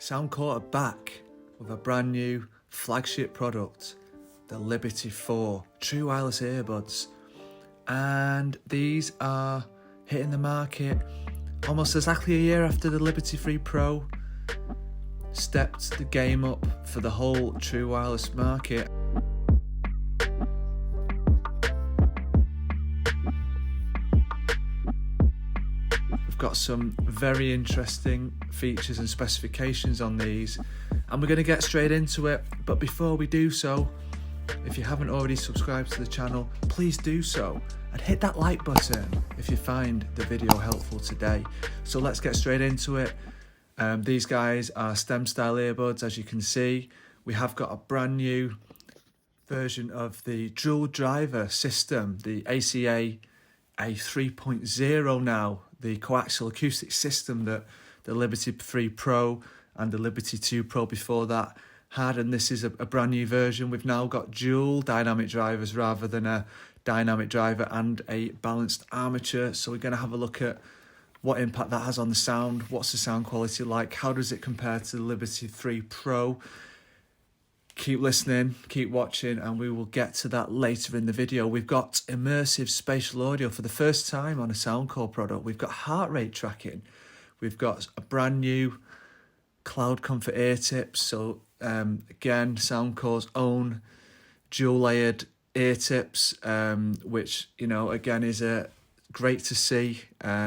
Soundcore are back with a brand new flagship product, the Liberty 4 true wireless earbuds, and these are hitting the market almost exactly a year after the Liberty 3 Pro stepped the game up for the whole true wireless market. We've got some very interesting features and specifications on these, and we're going to get straight into it. But before we do so, if you haven't already subscribed to the channel, please do so and hit that like button if you find the video helpful today. So let's get straight into it. These guys are stem style earbuds. As you can see, we have got a brand new version of the dual driver system, the ACA a 3.0 now, the coaxial acoustic system that the Liberty 3 Pro and the Liberty 2 Pro before that had, and this is a brand new version. We've now got dual dynamic drivers rather than a dynamic driver and a balanced armature. So we're going to have a look at what impact that has on the sound, what's the sound quality like, how does it compare to the Liberty 3 Pro. Keep listening, keep watching, and we will get to that later in the video. We've got immersive spatial audio for the first time on a Soundcore product. We've got heart rate tracking. We've got a brand new Cloud Comfort ear tips. So again, Soundcore's own dual layered ear tips, which, you know, again is great to see,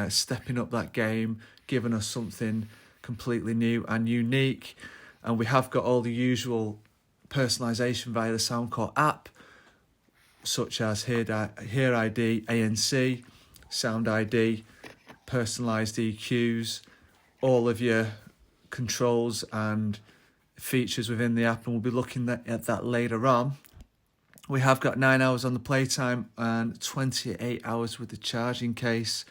stepping up that game, giving us something completely new and unique. And we have got all the usual personalization via the Soundcore app, such as Hear ID, ANC, Sound ID, personalized EQs, all of your controls and features within the app, and we'll be looking at that later on. We have got 9 hours on the playtime and 28 hours with the charging case,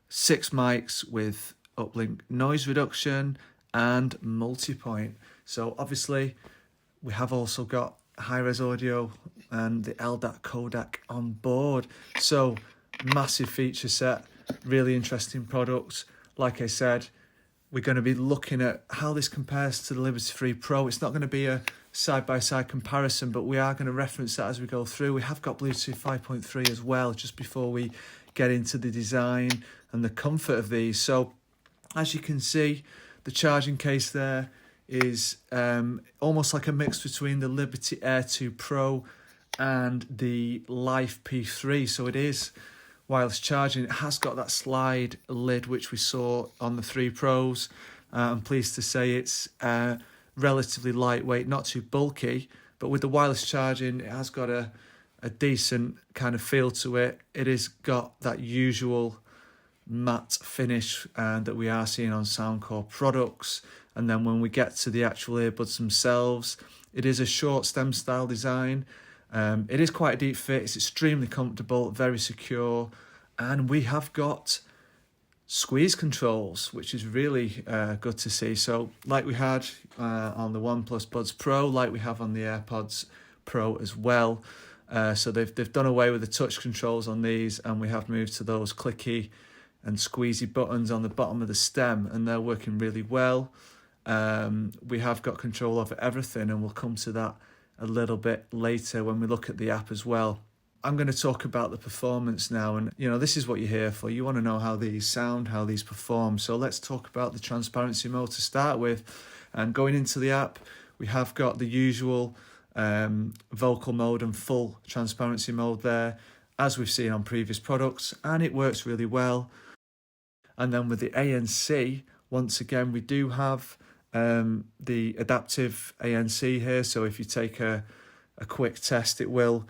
6 mics with uplink noise reduction and multi-point. So obviously we have also got high-res audio and the LDAC codec on board. So massive feature set, really interesting product. Like I said, we're going to be looking at how this compares to the Liberty 3 Pro. It's not going to be a side-by-side comparison, but we are going to reference that as we go through. We have got Bluetooth 5.3 as well, just before we get into the design and the comfort of these. So as you can see, the charging case there is almost like a mix between the Liberty Air 2 Pro and the Life P3. So it is wireless charging. It has got that slide lid which we saw on the 3 Pros. I'm pleased to say it's relatively lightweight, not too bulky, but with the wireless charging it has got a decent kind of feel to it. It has got that usual matte finish that we are seeing on Soundcore products. And then when we get to the actual earbuds themselves, it is a short stem style design. It is quite a deep fit. It's extremely comfortable, very secure, and we have got squeeze controls, which is really good to see. So like we had on the OnePlus Buds Pro, like we have on the AirPods Pro as well. So they've done away with the touch controls on these, and we have moved to those clicky and squeezy buttons on the bottom of the stem, and they're working really well. We have got control over everything, and we'll come to that a little bit later when we look at the app as well. I'm going to talk about the performance now, and you know, this is what you're here for. You want to know how these sound, how these perform. So let's talk about the transparency mode to start with. And going into the app, we have got the usual vocal mode and full transparency mode there, as we've seen on previous products, and it works really well. And then with the ANC, once again, we do have the adaptive ANC here. So if you take a quick test, it will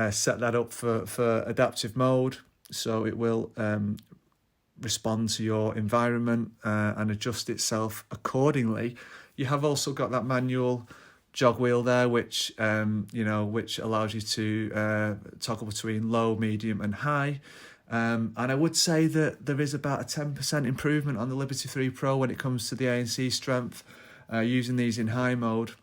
set that up for adaptive mode. So it will respond to your environment and adjust itself accordingly. You have also got that manual jog wheel there, which which allows you to toggle between low, medium and high. And I would say that there is about a 10% improvement on the Liberty 3 Pro when it comes to the ANC strength using these in high mode.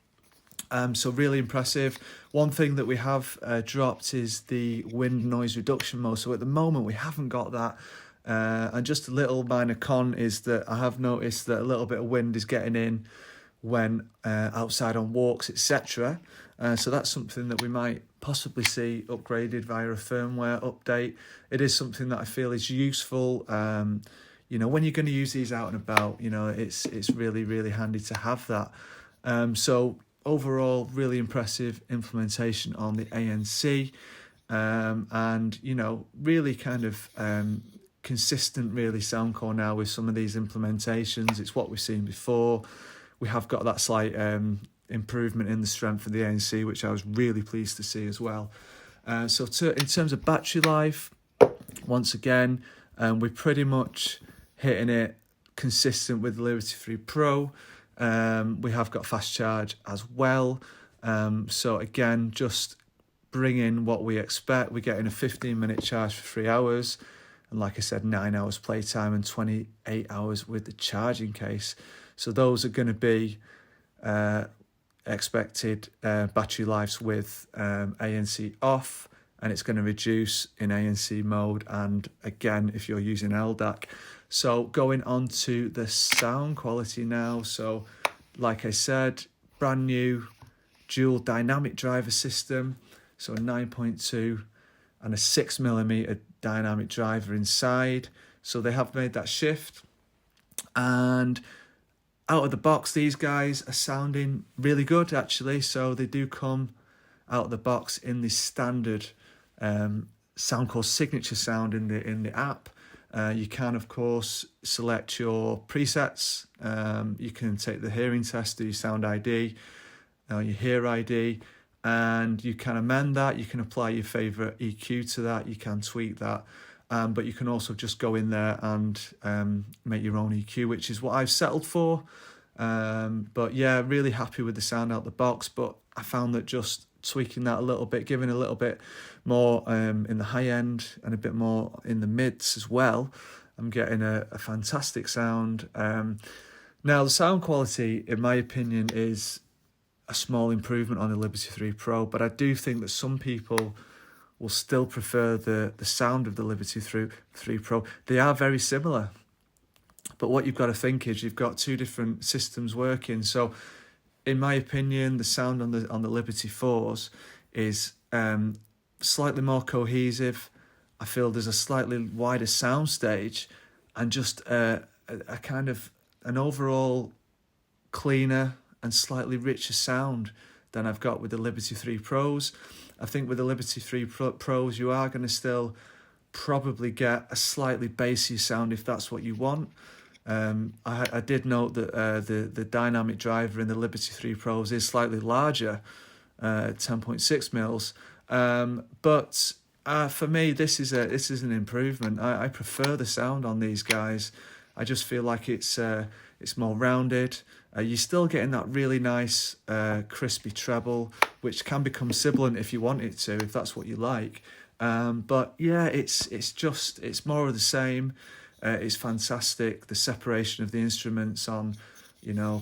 So really impressive. One thing that we have dropped is the wind noise reduction mode. So at the moment we haven't got that. And just a little minor con is that I have noticed that a little bit of wind is getting in when outside on walks, etc. So that's something that we might possibly see upgraded via a firmware update. It is something that I feel is useful. When you're going to use these out and about, it's really, really handy to have that. So overall, really impressive implementation on the ANC, and really kind of consistent, really, Soundcore now with some of these implementations. It's what we've seen before. We have got that slight improvement in the strength of the ANC, which I was really pleased to see as well. In terms of battery life, once again, we're pretty much hitting it consistent with the Liberty 3 Pro. We have got fast charge as well. So again, just bring in what we expect. We're getting a 15-minute charge for 3 hours. And like I said, 9 hours playtime and 28 hours with the charging case. So those are going to be expected battery lives with ANC off, and it's going to reduce in ANC mode, and again if you're using LDAC. So going on to the sound quality now. So like I said, brand new dual dynamic driver system, so a 9.2 and a 6mm dynamic driver inside. So they have made that shift, and out of the box, these guys are sounding really good, actually. So they do come out of the box in the standard Soundcore signature sound in the app. You can, of course, select your presets. You can take the hearing test, do your sound ID, your hear ID, and you can amend that. You can apply your favourite EQ to that. You can tweak that. But you can also just go in there and make your own EQ, which is what I've settled for. But yeah, really happy with the sound out the box. But I found that just tweaking that a little bit, giving a little bit more in the high end and a bit more in the mids as well, I'm getting a fantastic sound. Now, the sound quality, in my opinion, is a small improvement on the Liberty 3 Pro, but I do think that some people will still prefer the sound of the Liberty 3 Pro. They are very similar, but what you've got to think is you've got two different systems working. So in my opinion, the sound on the Liberty 4s is slightly more cohesive. I feel there's a slightly wider sound stage and just a kind of an overall cleaner and slightly richer sound than I've got with the Liberty 3 Pros. I think with the Liberty 3 Pros, you are going to still probably get a slightly bassy sound if that's what you want. I did note that the dynamic driver in the Liberty 3 Pros is slightly larger, 10.6 mils. But for me, this is an improvement. I prefer the sound on these guys. I just feel like it's more rounded. You're still getting that really nice crispy treble, which can become sibilant if you want it to, if that's what you like. But yeah, it's more of the same. It's fantastic. The separation of the instruments on,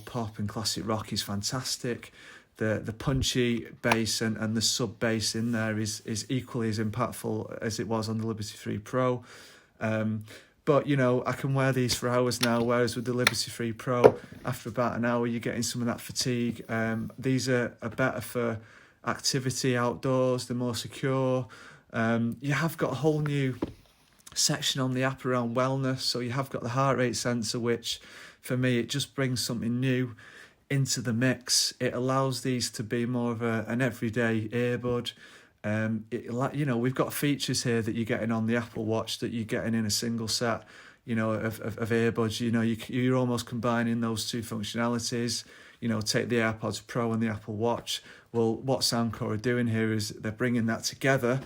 pop and classic rock is fantastic. The punchy bass and the sub bass in there is equally as impactful as it was on the Liberty 3 Pro. But I can wear these for hours now, whereas with the Liberty 3 Pro, after about an hour, you're getting some of that fatigue. These are better for activity outdoors. They're more secure. You have got a whole new section on the app around wellness. So you have got the heart rate sensor, which for me, it just brings something new into the mix. It allows these to be more of an everyday earbud. We've got features here that you're getting on the Apple Watch that you're getting in a single set, of earbuds. You're almost combining those two functionalities. Take the AirPods Pro and the Apple Watch. Well, what Soundcore are doing here is they're bringing that together,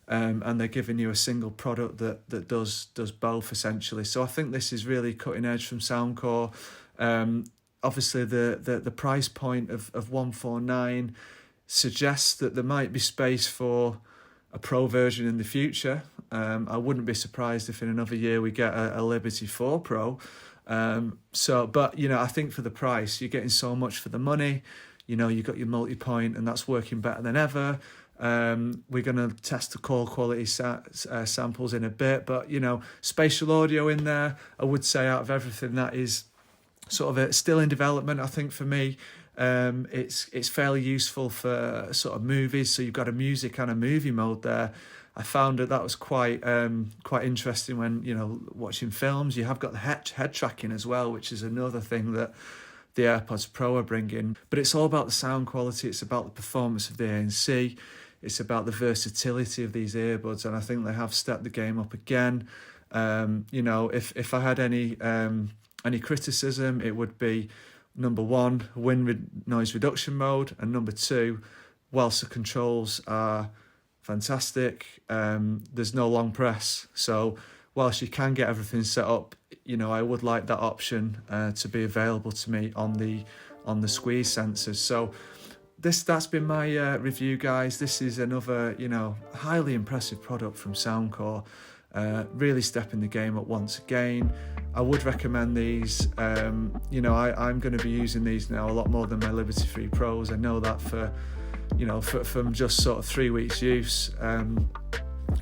and they're giving you a single product that does both essentially. So I think this is really cutting edge from Soundcore. Obviously, the price point of $149 suggests that there might be space for a Pro version in the future. I wouldn't be surprised if in another year we get a Liberty 4 Pro. But I think for the price, you're getting so much for the money. You've got your multi-point, and that's working better than ever. We're going to test the call quality samples in a bit, but spatial audio in there, I would say out of everything, that is sort of still in development. I think for me, it's fairly useful for sort of movies. So you've got a music and a movie mode there. I found that was quite interesting when, you know, watching films. You have got the head tracking as well, which is another thing that the AirPods Pro are bringing. But it's all about the sound quality. It's about the performance of the ANC. It's about the versatility of these earbuds, and I think they have stepped the game up again. You know, if I had any criticism, it would be number one, noise reduction mode, and number two, whilst the controls are fantastic, there's no long press. So whilst you can get everything set up, you know, I would like that option to be available to me on the squeeze sensors. So that's been my review, guys. This is another, you know, highly impressive product from Soundcore. Really stepping the game up once again. I would recommend these. You know, I'm going to be using these now a lot more than my Liberty 3 Pros. I know that from just sort of 3 weeks use.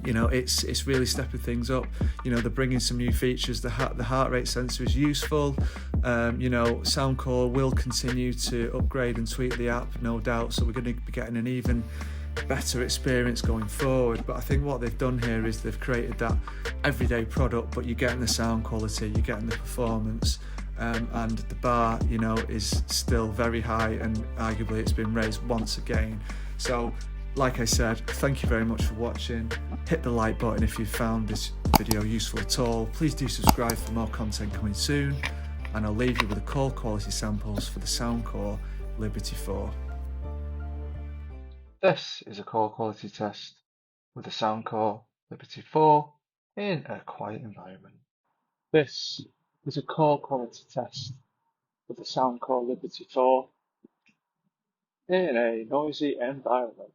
You know, it's really stepping things up. You know, they're bringing some new features. The heart rate sensor is useful. You know, Soundcore will continue to upgrade and tweak the app, no doubt. So we're going to be getting an even better experience going forward. But I think what they've done here is they've created that everyday product, but you're getting the sound quality, you're getting the performance, and the bar, you know, is still very high, and arguably it's been raised once again. So like I said, thank you very much for watching. Hit the like button if you found this video useful at all. Please do subscribe for more content coming soon, and I'll leave you with the call quality samples for the Soundcore Liberty 4. This is a call quality test with the Soundcore Liberty 4 in a quiet environment. This is a call quality test with the Soundcore Liberty 4 in a noisy environment.